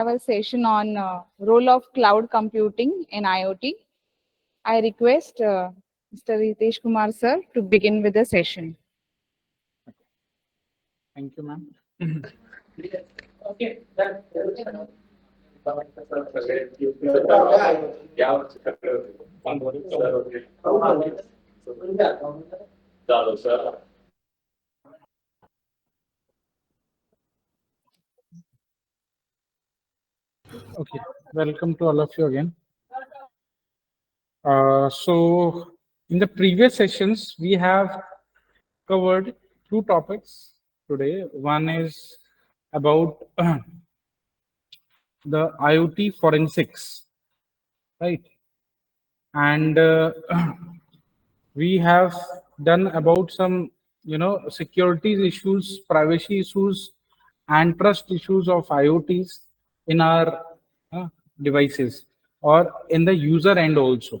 Have a session on role of cloud computing in IoT. I request Mr. Ritesh Kumar sir to begin with the session. Thank you, ma'am. Okay, welcome to all of you again. So, in the previous sessions, we have covered two topics today. One is about the IoT forensics, right? And we have done about some, security issues, privacy issues, and trust issues of IoTs in our uh, devices or in the user end also.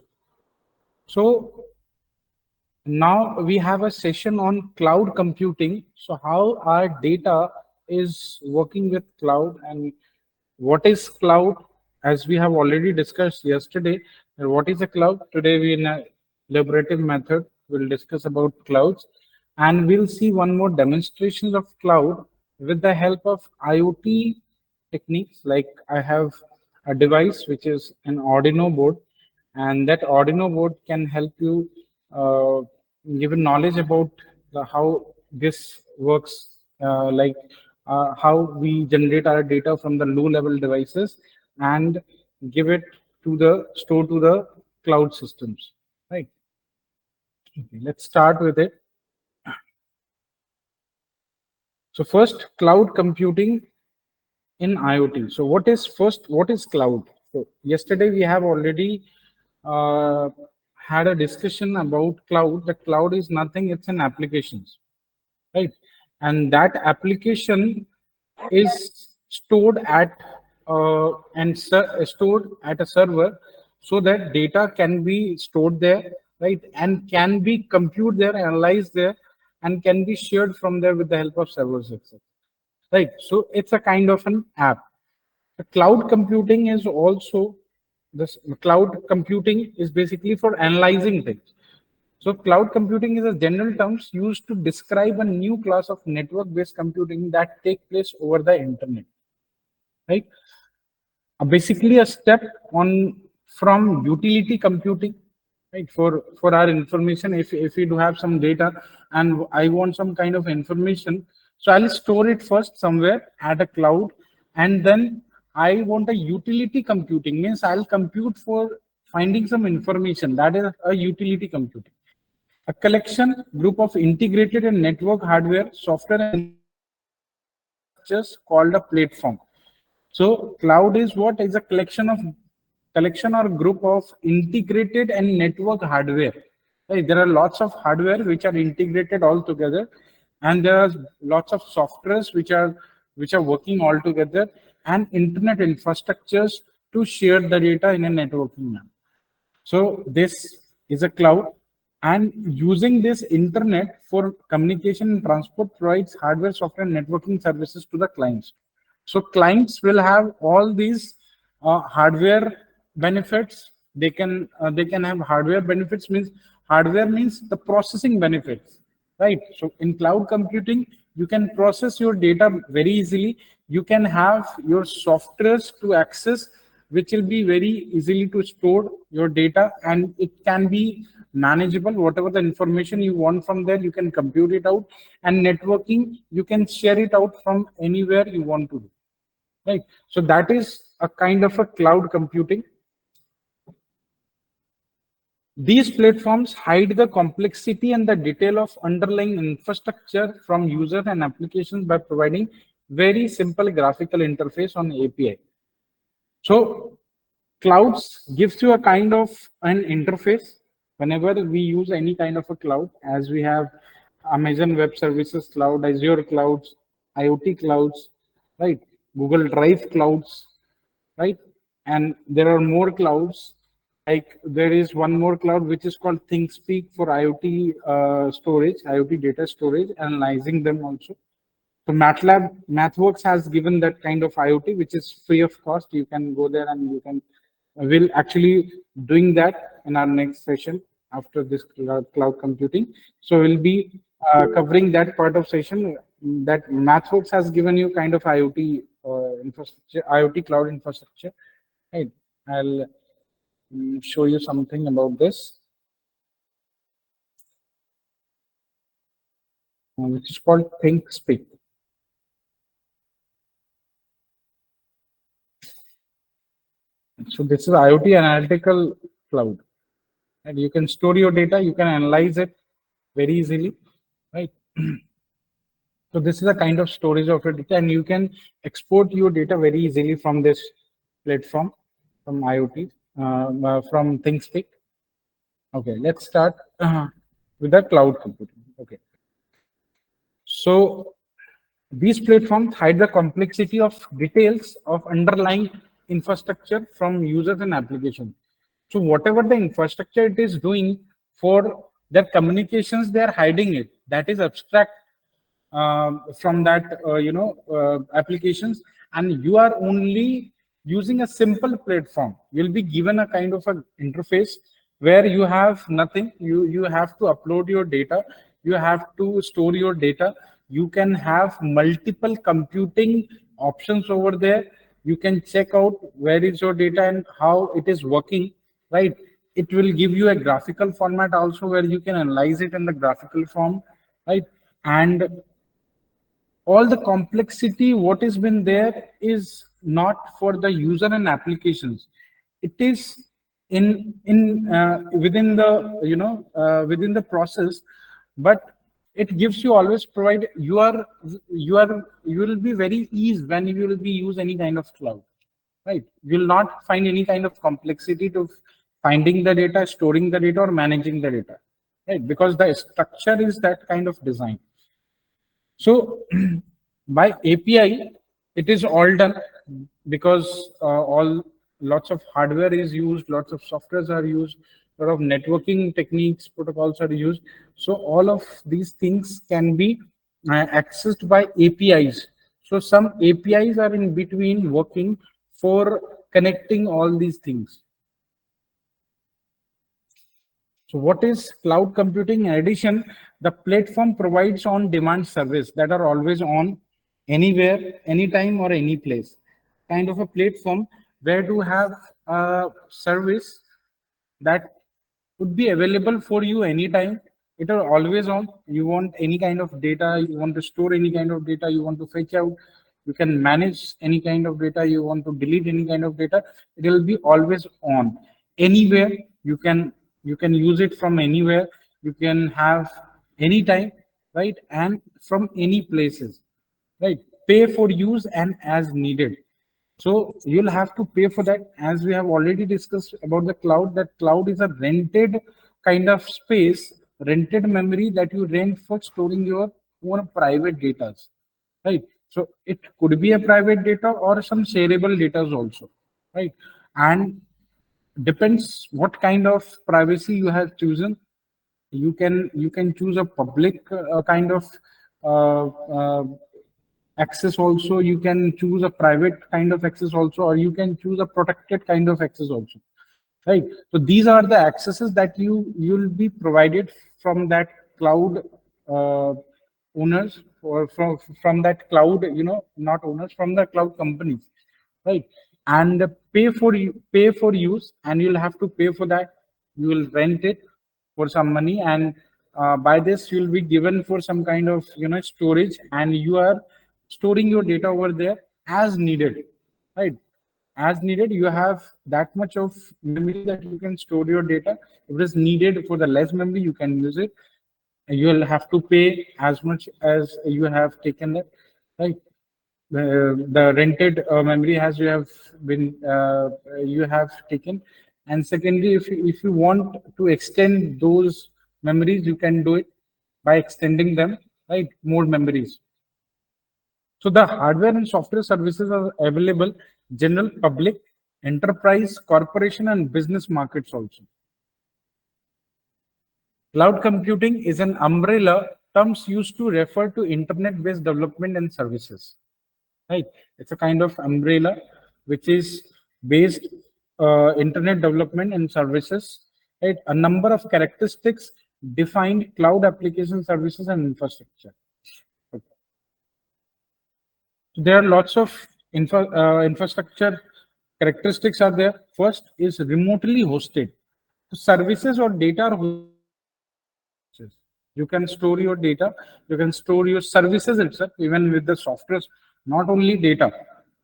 So now we have a session on cloud computing. So how our data is working with cloud and what is cloud, as we have already discussed yesterday. What is a cloud? Today we in a elaborative method will discuss about clouds, and we'll see one more demonstration of cloud with the help of IoT techniques. Like I have a device which is an Arduino board, and that Arduino board can help you uh, give a knowledge about how this works, how we generate our data from the low level devices and give it to the store to the cloud systems, right? Okay, let's start with it. So first, cloud computing in IoT. So what is cloud? So yesterday we have already uh, had a discussion about cloud. The cloud is nothing, it's an applications, right? And that application is stored at stored at a server so that data can be stored there, right? And can be computed there, analyzed there, and can be shared from there with the help of servers, etc. Right. So it's a kind of an app. The cloud computing is also this cloud computing is basically for analyzing things. So cloud computing is a general terms used to describe a new class of network-based computing that take place over the internet, right? Basically a step on from utility computing, right? For our information, if we do have some data and I want some kind of information, so I'll store it first somewhere at a cloud, and then I want a utility computing, means I'll compute for finding some information. That is a utility computing. A collection group of integrated and network hardware, software, and infrastructures called a platform. So cloud is what is a collection or group of integrated and network hardware. Right? There are lots of hardware which are integrated all together, and there are lots of softwares which are working all together, and internet infrastructures to share the data in a networking manner. So this is a cloud, and using this internet for communication and transport provides hardware, software, and networking services to the clients. So clients will have all these hardware benefits. They can have hardware benefits, means hardware means the processing benefits, right? So in cloud computing, you can process your data very easily. You can have your softwares to access, which will be very easily to store your data, and it can be manageable. Whatever the information you want from there, you can compute it out, and networking, you can share it out from anywhere you want to do, right? So that is a kind of a cloud computing. These platforms hide the complexity and the detail of underlying infrastructure from user and applications by providing very simple graphical interface on API. So clouds gives you a kind of an interface whenever we use any kind of a cloud, as we have Amazon Web Services Cloud, Azure Clouds, IoT Clouds, right? Google Drive Clouds, right? And there are more clouds. Like there is one more cloud which is called ThinkSpeak for IoT storage, IoT data storage, analyzing them also. So MathWorks has given that kind of IoT, which is free of cost. You can go there and you can. We'll actually doing that in our next session after this cloud computing. So we'll be covering that part of session that MathWorks has given you kind of IoT infrastructure, IoT cloud infrastructure. Right. I'll show you something about this, which is called ThinkSpeak. So this is IoT analytical cloud, and you can store your data, you can analyze it very easily, right? So this is a kind of storage of your data, and you can export your data very easily from this platform, from IoT, from ThinkSpeak. Okay, let's start with the cloud computing. Okay, so these platforms hide the complexity of details of underlying infrastructure from users and applications. So whatever the infrastructure it is doing for their communications, they are hiding it. That is abstract from that applications, and you are only using a simple platform. You'll be given a kind of an interface where you have nothing. You have to upload your data, you have to store your data, you can have multiple computing options over there. You can check out where is your data and how it is working, right? It will give you a graphical format also where you can analyze it in the graphical form, right? And all the complexity what has been there is not for the user and applications. It is in within the within the process, but it gives you always provide you will be very easy when you will be use any kind of cloud, right? You will not find any kind of complexity to finding the data, storing the data, or managing the data, right? Because the structure is that kind of design. So by API, it is all done because all lots of hardware is used, lots of softwares are used, lot of networking techniques, protocols are used. So all of these things can be accessed by APIs. So some APIs are in between working for connecting all these things. So what is cloud computing? In addition, the platform provides on-demand service that are always on anywhere, anytime or any place. Kind of a platform where to have a service that would be available for you anytime. It are always on. You want any kind of data, you want to store any kind of data, you want to fetch out, you can manage any kind of data, you want to delete any kind of data, it will be always on. Anywhere you can use it from anywhere, you can have anytime, right? And from any places, right? Pay for use and as needed. So you'll have to pay for that. As we have already discussed about the cloud, that cloud is a rented kind of space, rented memory that you rent for storing your own private data, right? So it could be a private data or some shareable data also, right? And depends what kind of privacy you have chosen. You can choose a public kind of uh, uh, access also. You can choose a private kind of access also, or you can choose a protected kind of access also, right? So these are the accesses that you'll be provided from that cloud uh, owners, or from that cloud, not owners, from the cloud companies, right? And pay for use, and you'll have to pay for that. You will rent it for some money, and by this you'll be given for some kind of storage, and you are storing your data over there as needed, right? As needed, you have that much of memory that you can store your data. If it is needed for the less memory, you can use it. You'll have to pay as much as you have taken that, right? The rented memory has you have taken. And secondly, if you want to extend those memories, you can do it by extending them, right? More memories. So the hardware and software services are available general public, enterprise, corporation, and business markets also. Cloud computing is an umbrella terms used to refer to internet-based development and services, right? It's a kind of umbrella which is based internet development and services, right? A number of characteristics defined cloud application services and infrastructure. Okay. So there are lots of infrastructure characteristics are there. First is remotely hosted. So services or data are hosted in services. You can store your data, you can store your services itself, even with the softwares, not only data,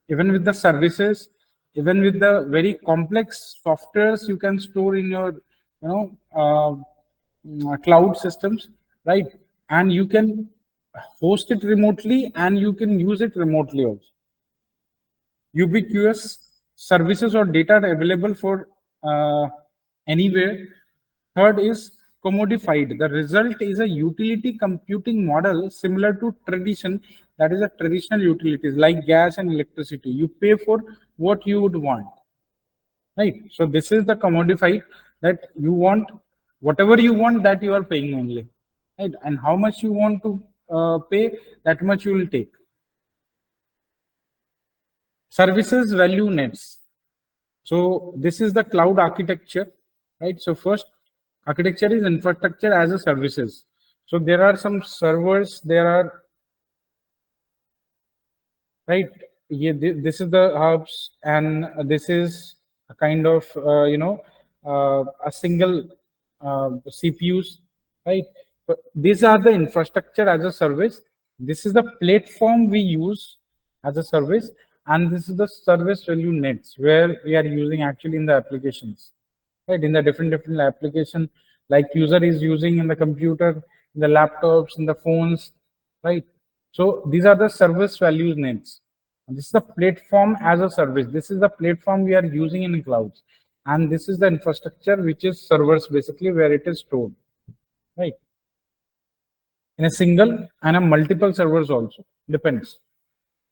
even with the services, even with the very complex softwares you can store in your, cloud systems, right? And you can host it remotely and you can use it remotely also. Ubiquitous services or data are available for anywhere. Third is commodified. The result is a utility computing model similar to tradition, that is a traditional utilities like gas and electricity. You pay for what you would want, right? So this is the commodified, that you want whatever you want, that you are paying only, right? And how much you want to pay, that much you will take. Services value nets. So this is the cloud architecture, right? So first architecture is infrastructure as a services. So there are some servers, there are, right? Yeah, this is the hubs, and this is a kind of, a single CPUs, right? But these are the infrastructure as a service. This is the platform we use as a service, and this is the service value nets where we are using actually in the applications, right? In the different application, like user is using in the computer, in the laptops, in the phones, right? So these are the service values nets. And this is the platform as a service. This is the platform we are using in clouds, and this is the infrastructure which is servers, basically where it is stored, right? In a single and a multiple servers also, depends.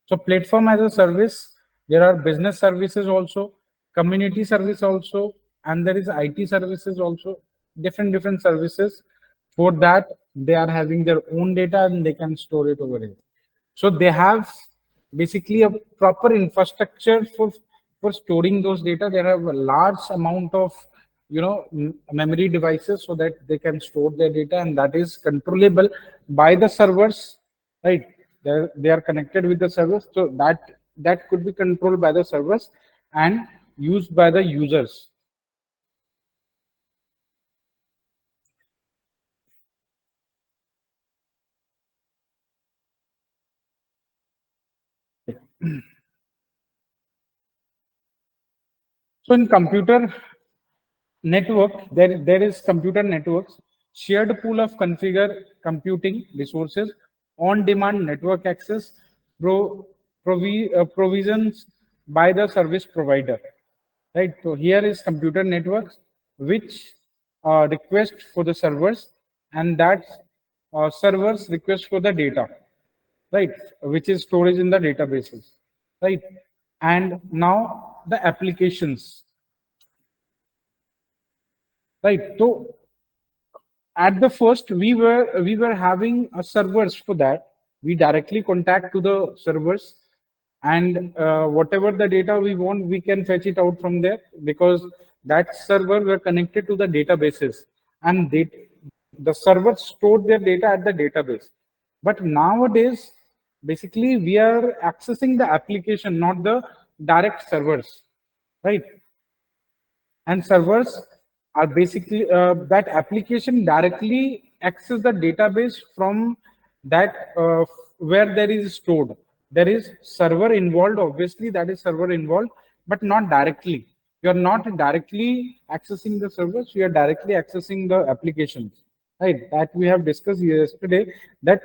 So platform as a service, there are business services also, community service also, and there is IT services also, different services. For that, they are having their own data and they can store it over here. So they have basically a proper infrastructure for storing those data. They have a large amount of memory devices so that they can store their data, and that is controllable by the servers, right? They are connected with the servers, so that could be controlled by the servers and used by the users. So in computer network, there is computer networks, shared pool of configure computing resources, on demand network access, provisions by the service provider, right? So here is computer networks which request for the servers, and that servers request for the data, right? Which is storage in the databases, right? And now the applications, right? So at the first we were having a servers. For that, we directly contact to the servers, and whatever the data we want, we can fetch it out from there, because that server were connected to the databases, and the servers stored their data at the database. But nowadays, basically, we are accessing the application, not the direct servers, right? And servers are basically that application directly access the database from that where there is stored. There is server involved, obviously, that is server involved, but not directly. You are not directly accessing the servers, you are directly accessing the applications, right? That we have discussed yesterday, that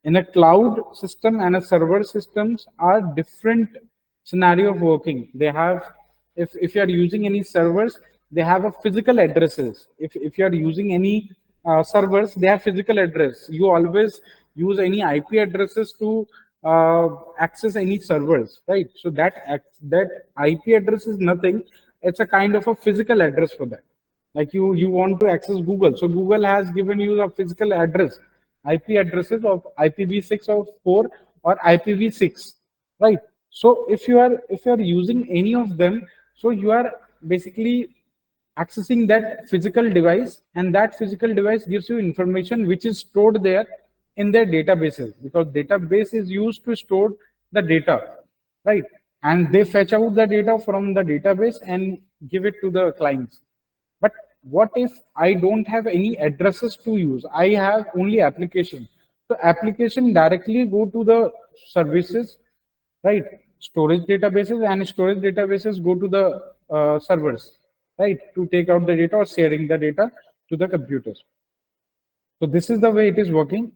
in a cloud system and a server systems are different scenario of working. They have, if you are using any servers, they have a physical addresses. If you are using any servers, they have physical address. You always use any IP addresses to access any servers, right? So that IP address is nothing. It's a kind of a physical address for that. Like you want to access Google, so Google has given you a physical address, IP addresses of IPv6 or 4 or IPv6, right? So if you are using any of them, so you are basically accessing that physical device, and that physical device gives you information which is stored there in their databases, because database is used to store the data, right? And they fetch out the data from the database and give it to the clients. But what if I don't have any addresses to use? I have only application. So application directly go to the services, right? Storage databases, and storage databases go to the servers, right? To take out the data or sharing the data to the computers. So this is the way it is working.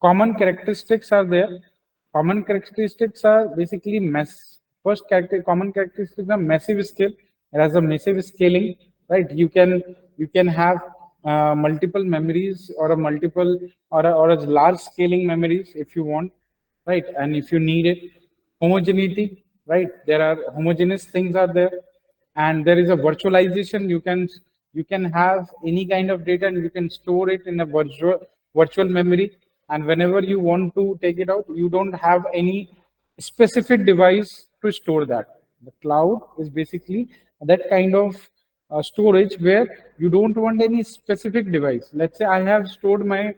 Common characteristics are there. Common characteristics are basically common characteristics are massive scale. It has a massive scaling, right? You can have multiple memories, or a multiple, or a large scaling memories if you want, right? And if you need it, homogeneity, right? There are homogeneous things are there, and there is a virtualization. You can have any kind of data, and you can store it in a virtual memory, and whenever you want to take it out, you don't have any specific device to store that. The cloud is basically that kind of storage where you don't want any specific device. Let's say I have stored my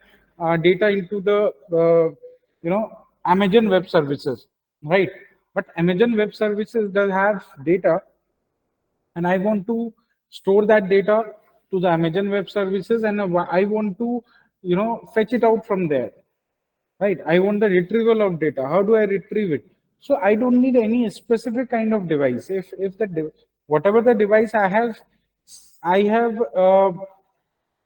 data into the Amazon Web Services, right? But Amazon Web Services does have data, and I want to store that data to the Amazon Web Services, and I want to, fetch it out from there, right? I want the retrieval of data. How do I retrieve it? So I don't need any specific kind of device. If whatever the device I have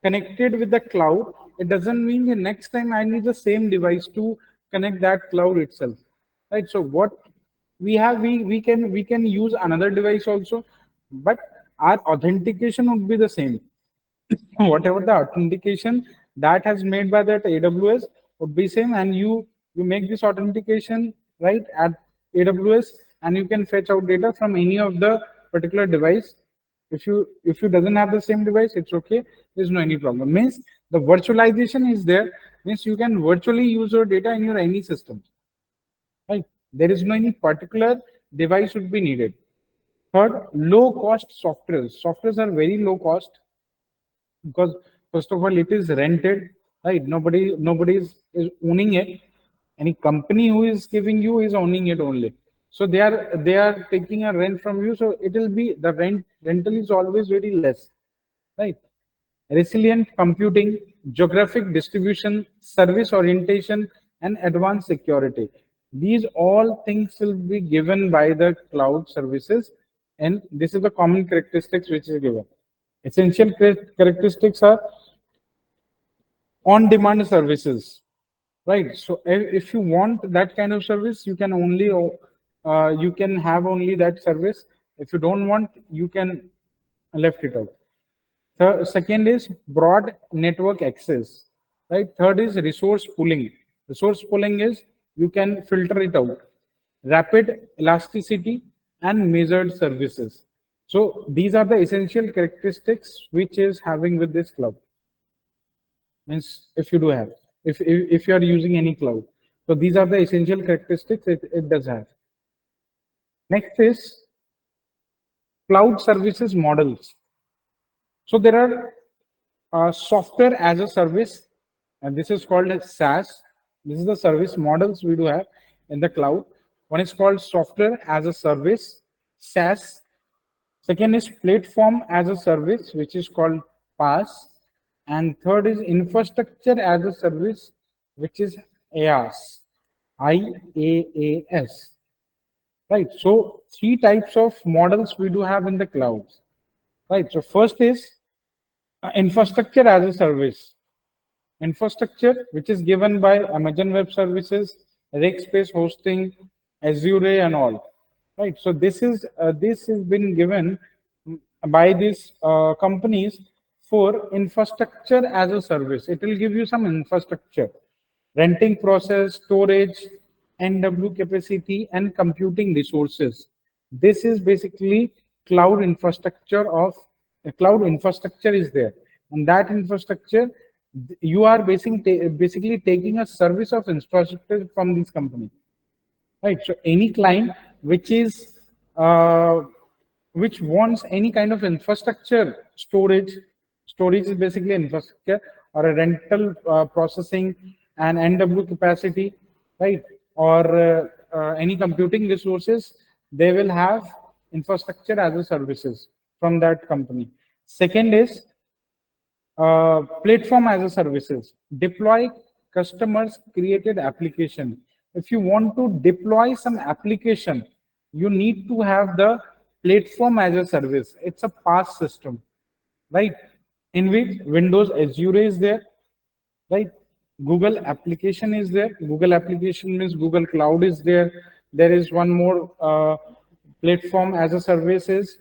connected with the cloud, it doesn't mean the next time I need the same device to connect that cloud itself, right? So what we have, we can use another device also, but our authentication would be the same. Whatever the authentication that has made by that AWS would be same, and you make this authentication right at AWS, and you can fetch out data from any of the particular device. If you doesn't have the same device, it's okay. There's no any problem. Means the virtualization is there. Means you can virtually use your data in your any system. Right? There is no any particular device would be needed. Third, low cost softwares. Softwares are very low cost, because first of all it is rented, right? Nobody is owning it. Any company who is giving you is owning it only. So they are taking a rent from you, so it will be the rental is always very less, right? Resilient computing, geographic distribution, service orientation, and advanced security. These all things will be given by the cloud services, and this is the common characteristics which is given. Essential characteristics are on-demand services, right? So if you want that kind of service, you can have only that service. If you don't want, you can left it out. Second is broad network access, right? Third is resource pooling. Resource pooling is you can filter it out. Rapid elasticity and measured services. So these are the essential characteristics which is having with this cloud. Means if you do have, if you are using any cloud. So these are the essential characteristics it does have. Next is cloud services models. So there are software as a service, and this is called as SaaS. This is the service models we do have in the cloud. One is called software as a service, SaaS. Second is platform as a service, which is called PaaS. And third is infrastructure as a service, which is IaaS, IaaS. Right. So three types of models we do have in the clouds. Right. So first is infrastructure as a service. Infrastructure which is given by Amazon Web Services, Rackspace Hosting, Azure, and all. Right. So this has been given by these companies for infrastructure as a service. It will give you some infrastructure, renting process, storage, NW capacity, and computing resources. This is basically cloud infrastructure of a cloud infrastructure is there, and that infrastructure, you are basically taking a service of infrastructure from this company, right? So any client which is uh, which wants any kind of infrastructure storage is basically infrastructure or a rental processing and NW capacity, right? Or any computing resources, they will have infrastructure as a services from that company. Second is platform as a services. Deploy customers created application. If you want to deploy some application, you need to have the platform as a service. It's a PaaS system, right? In which Windows Azure is there, right? Google application is there. Google application means Google Cloud is there. There is one more platform as a service is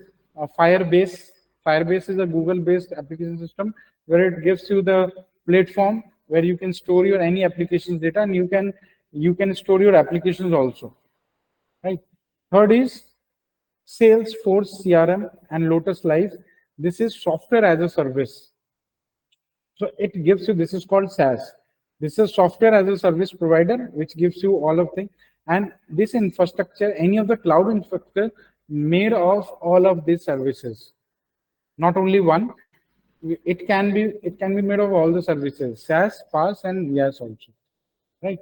Firebase. Firebase is a Google-based application system where it gives you the platform where you can store your any applications data, and you can store your applications also, right? Third is Salesforce CRM and Lotus Live. This is software as a service. So it gives you, this is called SaaS. This is software as a service provider, which gives you all of things. And this infrastructure, any of the cloud infrastructure made of all of these services, not only one. It can be made of all the services, SaaS, PaaS, and IaaS also, right?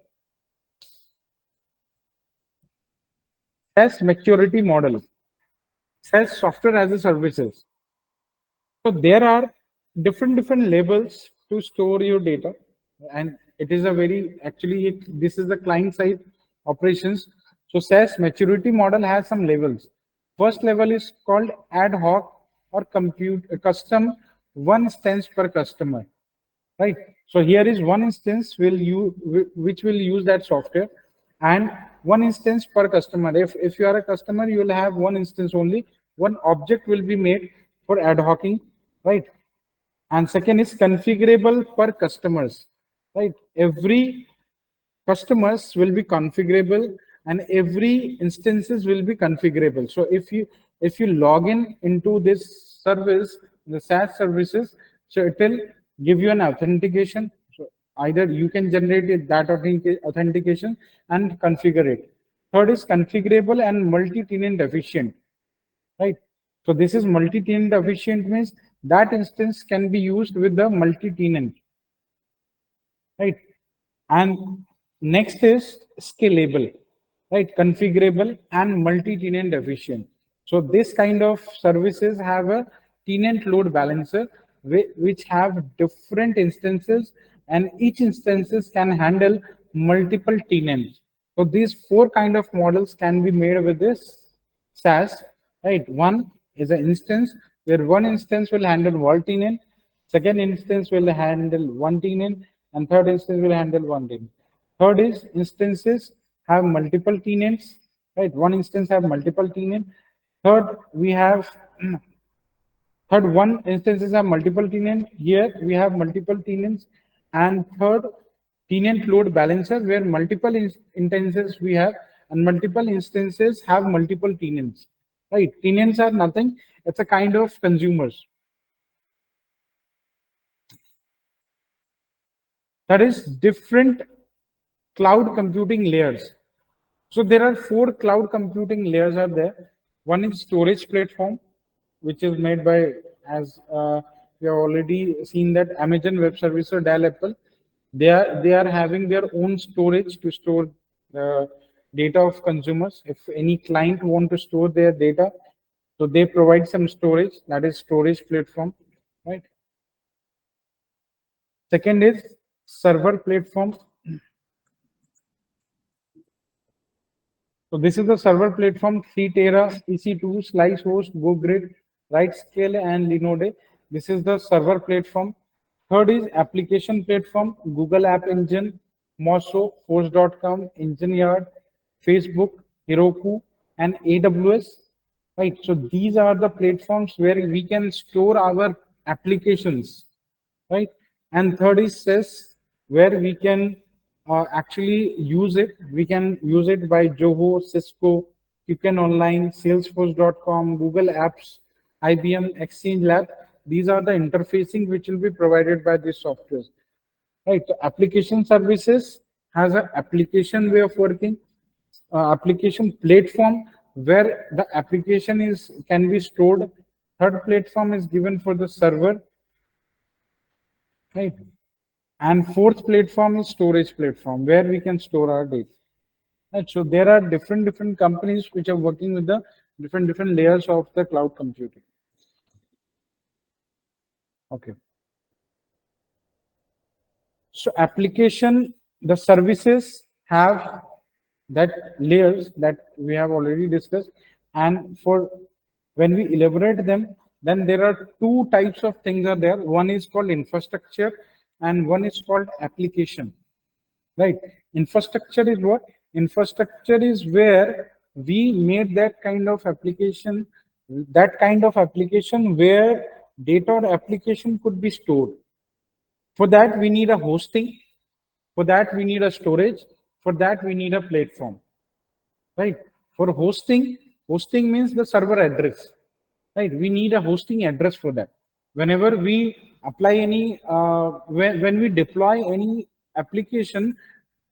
SaaS maturity model, SaaS software as a services. So there are different labels to store your data, and it is a very actually this is the client side operations. So SaaS maturity model has some levels. First level is called ad hoc or compute custom, one instance per customer, right? So here is one instance which will use that software, and one instance per customer. If you are a customer, you will have one instance only. One object will be made for ad hocing, right? And second is configurable per customers, right? Every customers will be configurable, and every instances will be configurable. So if you log in into this service, the SaaS services, so it will give you an authentication. So either you can generate that authentication and configure it. Third is configurable and multi-tenant efficient, right? So this is multi-tenant efficient means that instance can be used with the multi-tenant, right? And next is scalable, right? Configurable and multi-tenant efficient. So this kind of services have a tenant load balancer which have different instances, and each instances can handle multiple tenants. So these four kind of models can be made with this SaaS, right? One is an instance where one instance will handle one tenant, second instance will handle one tenant, and third instance will handle one tenant. Third is instances have multiple tenants, right? One instance have multiple tenants. Third, we have third one instances have multiple tenants. Here we have multiple tenants, and third tenant load balancer where multiple instances we have, and multiple instances have multiple tenants. Right? Tenants are nothing. It's a kind of consumers. That is different cloud computing layers. So there are four cloud computing layers are there. One is storage platform, which is made by, as we have already seen that Amazon Web Service or Dell Apple, they are having their own storage to store the data of consumers. If any client want to store their data, so they provide some storage, that is storage platform, right? Second is server platform. So this is the server platform, 3 Tera, EC2, Slice Host, GoGrid, RightScale, and Linode. This is the server platform. Third is application platform, Google App Engine, Mosso, Force.com, EngineYard, Facebook, Heroku, and AWS. Right. So these are the platforms where we can store our applications, right? And third is SES, where we can actually use it. We can use it by Zoho, Cisco, you can online, Salesforce.com, Google Apps, IBM, Exchange Lab. these are the interfacing which will be provided by this software. Right. So application services has an application way of working, application platform where the application is can be stored. Third platform is given for the server, right? And fourth platform is storage platform where we can store our data. Right. So there are different companies which are working with the different layers of the cloud computing. Okay. So application, the services have that layers that we have already discussed. And for when we elaborate them, then there are two types of things are there. One is called infrastructure and one is called application. Right? Infrastructure is what? Infrastructure is where we made that kind of application where data or application could be stored. For that, we need a hosting. For that, we need a storage. For that, we need a platform, right? For hosting means the server address, right? We need a hosting address for that. Whenever we apply when we deploy any application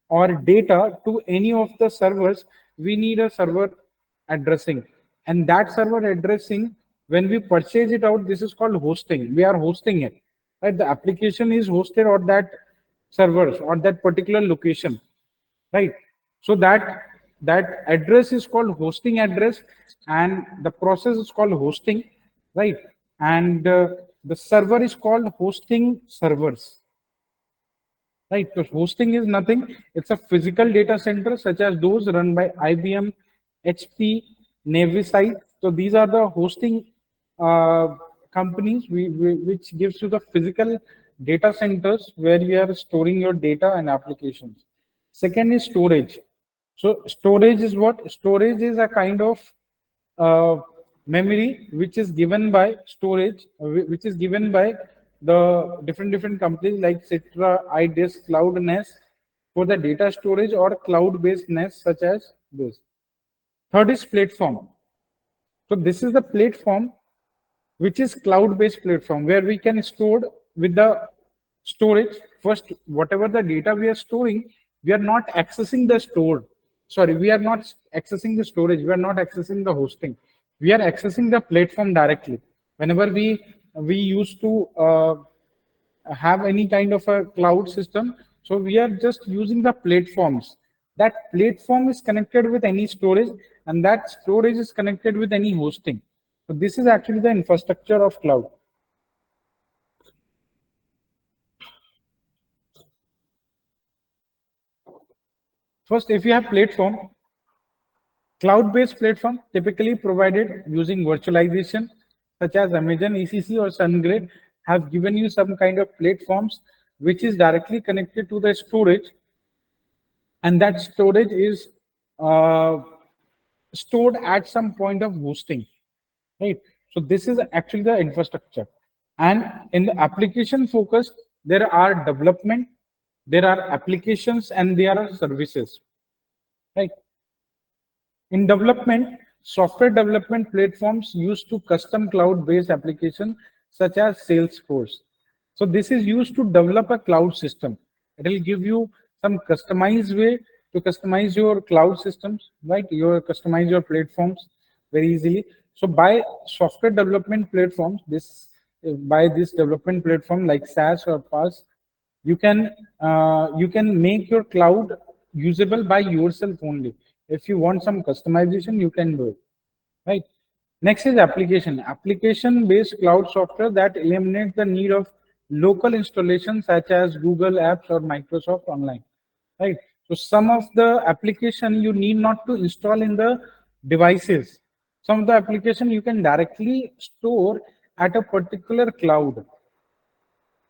or data to any of the servers, we need a server addressing. And that server addressing, when we purchase it out, this is called hosting. We are hosting it, right? The application is hosted on that servers or that particular location, right? So that address is called hosting address, and the process is called hosting, right? And the server is called hosting servers, right? So hosting is nothing. It's a physical data center such as those run by IBM, HP, Navisite. So these are the hosting companies which gives you the physical data centers where you are storing your data and applications. Second is storage. So storage is what? Storage is a kind of uh, memory which is given by storage, which is given by the different companies like Citra, iDisk, Cloud NAS for the data storage or cloud-based NAS such as this. Third is platform. So this is the platform which is cloud-based platform where we can store with the storage. First, whatever the data we are storing, we are not accessing the store. Sorry, we are not accessing the storage. We are not accessing the hosting. We are accessing the platform directly. Whenever we used to have any kind of a cloud system, so we are just using the platforms. That platform is connected with any storage, and that storage is connected with any hosting. So this is actually the infrastructure of cloud. First, if you have platform, cloud-based platform typically provided using virtualization, such as Amazon ECC or SunGrid, have given you some kind of platforms which is directly connected to the storage, and that storage is uh, stored at some point of hosting, right? So this is actually the infrastructure. And in the application focus, there are development, there are applications, and there are services, right? In development, software development platforms used to custom cloud-based application such as Salesforce. So this is used to develop a cloud system. It will give you some customized way to customize your cloud systems, right? Customize your platforms very easily. So by software development platforms, by this development platform like SaaS or PaaS, you can make your cloud usable by yourself only. If you want some customization, you can do it, right? Next is application based cloud software that eliminates the need of local installations such as Google apps or Microsoft online, right? So some of the application you need not to install in the devices. Some of the application you can directly store at a particular cloud,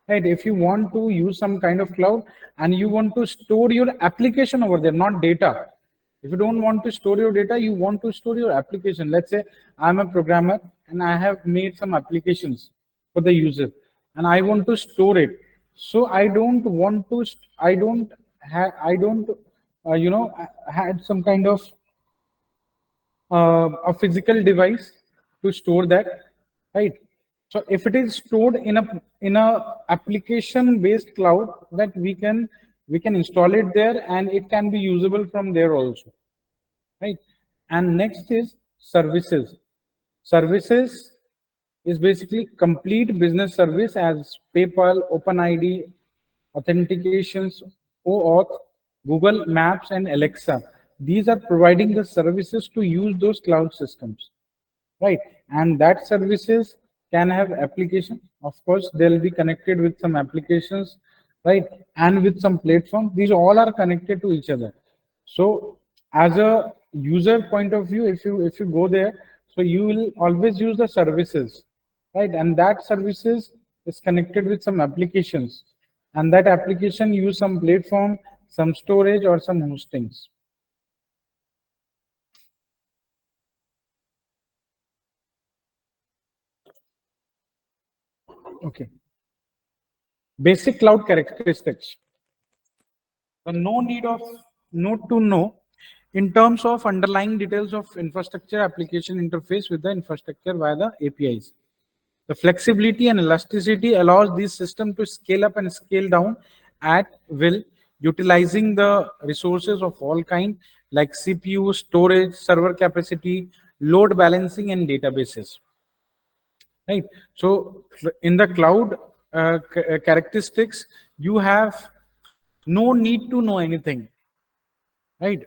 right? If you want to use some kind of cloud and you want to store your application over there, not data. If you don't want to store your data, you want to store your application. Let's say I'm a programmer and I have made some applications for the user and I want to store it. So I don't want to I don't had some kind of a physical device to store that, right? So if it is stored in a application based cloud, that we can install it there and it can be usable from there also, right? And next is services. Services is basically complete business service as PayPal, OpenID, authentications, OAuth, Google Maps, and Alexa. These are providing the services to use those cloud systems, right? And that services can have application. Of course, they'll be connected with some applications, right? And with some platform. These all are connected to each other. So as a user point of view, if you go there, so you will always use the services, right? And that services is connected with some applications, and that application use some platform, some storage, or some hostings. Okay. Basic cloud characteristics. So no need of node to know in terms of underlying details of infrastructure application interface with the infrastructure via the APIs. The flexibility and elasticity allows this system to scale up and scale down at will, utilizing the resources of all kind like CPU, storage, server capacity, load balancing, and databases. Right. So in the cloud characteristics, you have no need to know anything, right?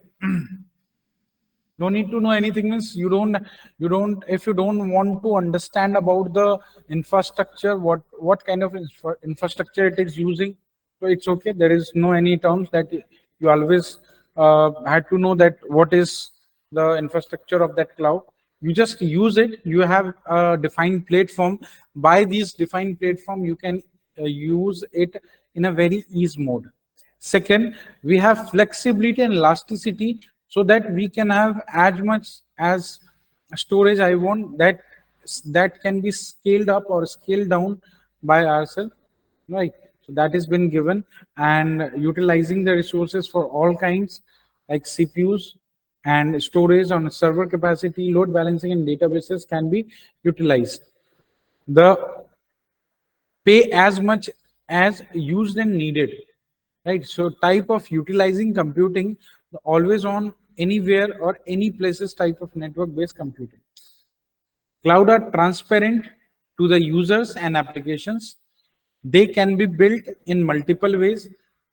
No need to know anything means you don't if you don't want to understand about the infrastructure, what kind of infrastructure it is using, so it's okay. There is no any terms that you always had to know that what is the infrastructure of that cloud. You just use it. You have a defined platform. By these defined platform, you can use it in a very ease mode. Second, we have flexibility and elasticity so that we can have as much as storage I want, that can be scaled up or scaled down by ourselves, right? So that has been given, and utilizing the resources for all kinds like CPUs and storage on server capacity, load balancing, and databases can be utilized. The pay as much as used and needed, right? So type of utilizing computing, always on, anywhere, or any places type of network based computing. Cloud are transparent to the users and applications. They can be built in multiple ways,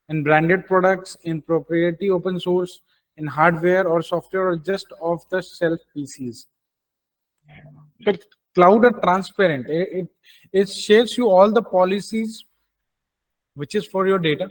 in branded products, in proprietary open source, in hardware or software, or just off the shelf PCs. But cloud are transparent. It shares you all the policies which is for your data,